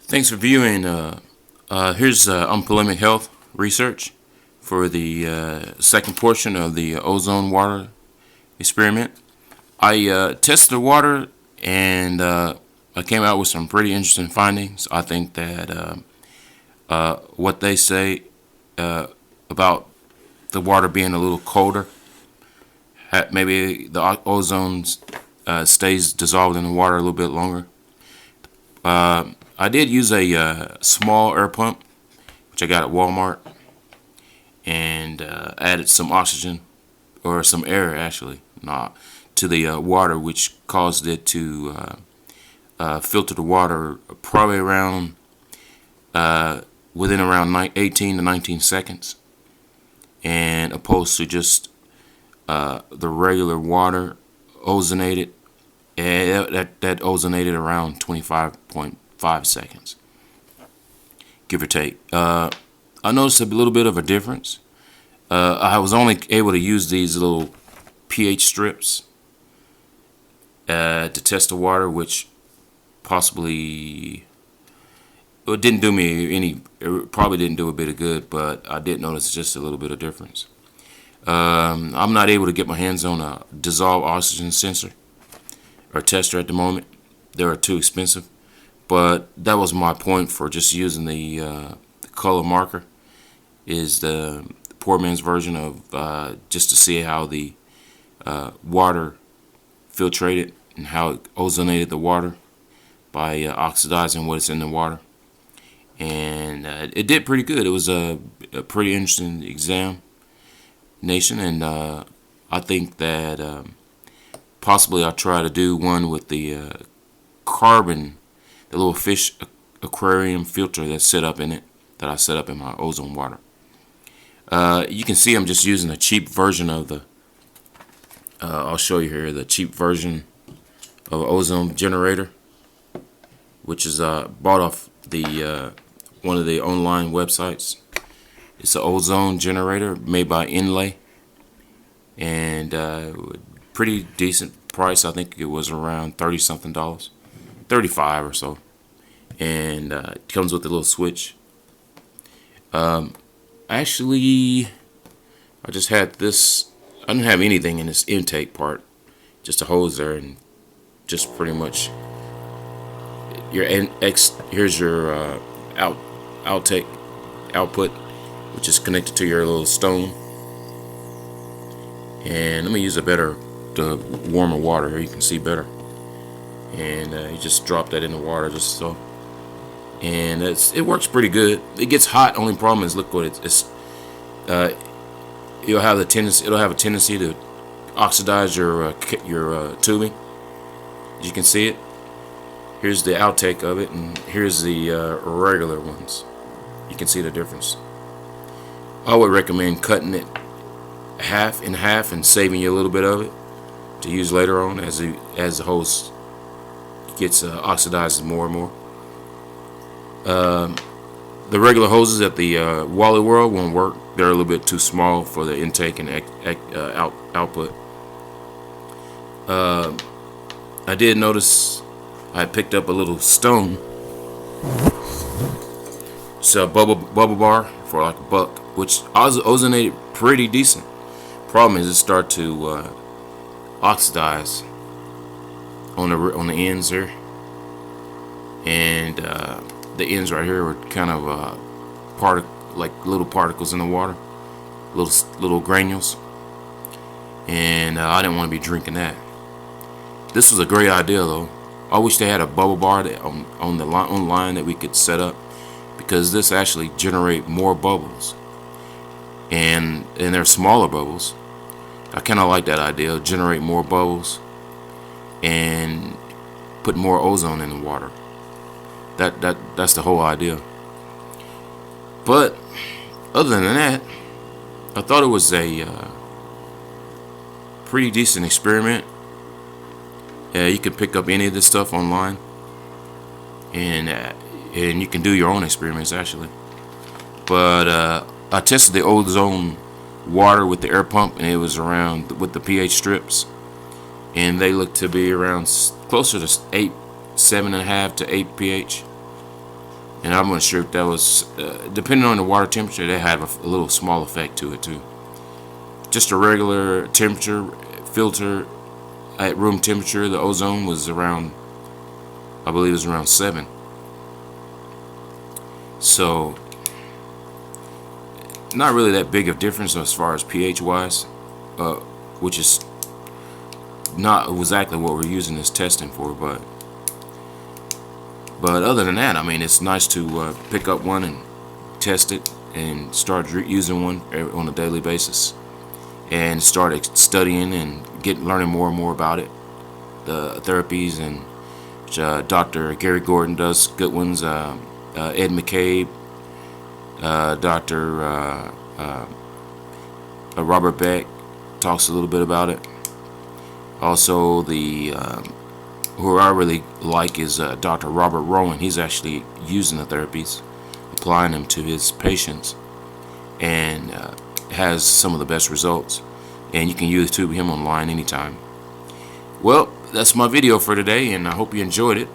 Thanks for viewing. Here's unpolemic health research for the second portion of the ozone water experiment. I tested the water and I came out with some pretty interesting findings. I think that what they say about the water being a little colder, maybe the ozone stays dissolved in the water a little bit longer. I did use a small air pump, which I got at Walmart, and added some oxygen, or some air actually, to the water, which caused it to filter the water probably around within around 18 to 19 seconds, and opposed to just the regular water ozonated. That ozonated around 25.5 seconds, give or take. I noticed a little bit of a difference. I was only able to use these little pH strips to test the water, which possibly it didn't do me any. It probably didn't do a bit of good, but I did notice just a little bit of difference. I'm not able to get my hands on a dissolved oxygen sensor or tester at the moment. They are too expensive, but that was my point for just using the color marker, is the poor man's version of just to see how the water filtrated and how it ozonated the water by oxidizing what is in the water. And it did pretty good. It was a pretty interesting examination, and I think that possibly I'll try to do one with the carbon, the little fish aquarium filter that's set up in it, that I set up in my ozone water. You can see I'm just using a cheap version of the, I'll show you here, the cheap version of an ozone generator, which is bought off the one of the online websites. It's an ozone generator made by Inlay, and pretty decent price. I think it was around $30 something, 35 or so, and it comes with a little switch. Actually, I just had this. I didn't have anything in this intake part, just a hose there, and just pretty much here's your output, which is connected to your little stone. And let me use the warmer water here. You can see better. And you just drop that in the water, just so. And it works pretty good. It gets hot. Only problem is, look what it'll have a tendency to oxidize your tubing. As you can see it. Here's the outtake of it, and here's the regular ones. You can see the difference. I would recommend cutting it half in half and saving you a little bit of it to use later on as the hose gets oxidized more and more. The regular hoses at the Wally World won't work. They're a little bit too small for the intake and output. I did notice I picked up a little stone. It's a bubble bar for like $1, which ozonated pretty decent. Problem is, it start to oxidize on the ends here, and the ends right here were kind of like little particles in the water, little granules, and I didn't want to be drinking that. This was a great idea though. I wish they had a bubble bar online that we could set up, because this actually generate more bubbles, and they're smaller bubbles. I kind of like that idea, generate more bubbles and put more ozone in the water. That's the whole idea. But other than that, I thought it was a pretty decent experiment. You can pick up any of this stuff online, and you can do your own experiments actually. But I tested the ozone water with the air pump, and it was around with the pH strips, and they look to be around closer to 7.5 to 8 pH. And I'm not sure if that was, depending on the water temperature, they have a little small effect to it too. Just a regular temperature filter at room temperature, the ozone was around, I believe it was around 7. So not really that big of difference as far as pH wise, which is not exactly what we're using this testing for, but other than that, I mean, it's nice to pick up one and test it and start using one on a daily basis and start studying and learning more and more about it, the therapies, and Dr. Gary Gordon does good ones, Ed McCabe, Dr. Robert Beck talks a little bit about it. Also, who I really like is Dr. Robert Rowan. He's actually using the therapies, applying them to his patients, and has some of the best results. And you can YouTube him online anytime. Well, that's my video for today, and I hope you enjoyed it.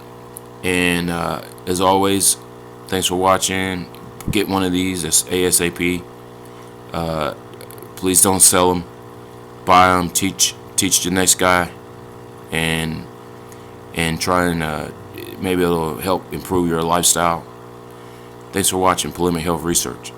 And as always, thanks for watching. Get one of these ASAP. Please don't sell them. Buy them. Teach the next guy, and try and maybe it'll help improve your lifestyle. Thanks for watching Polemic Health Research.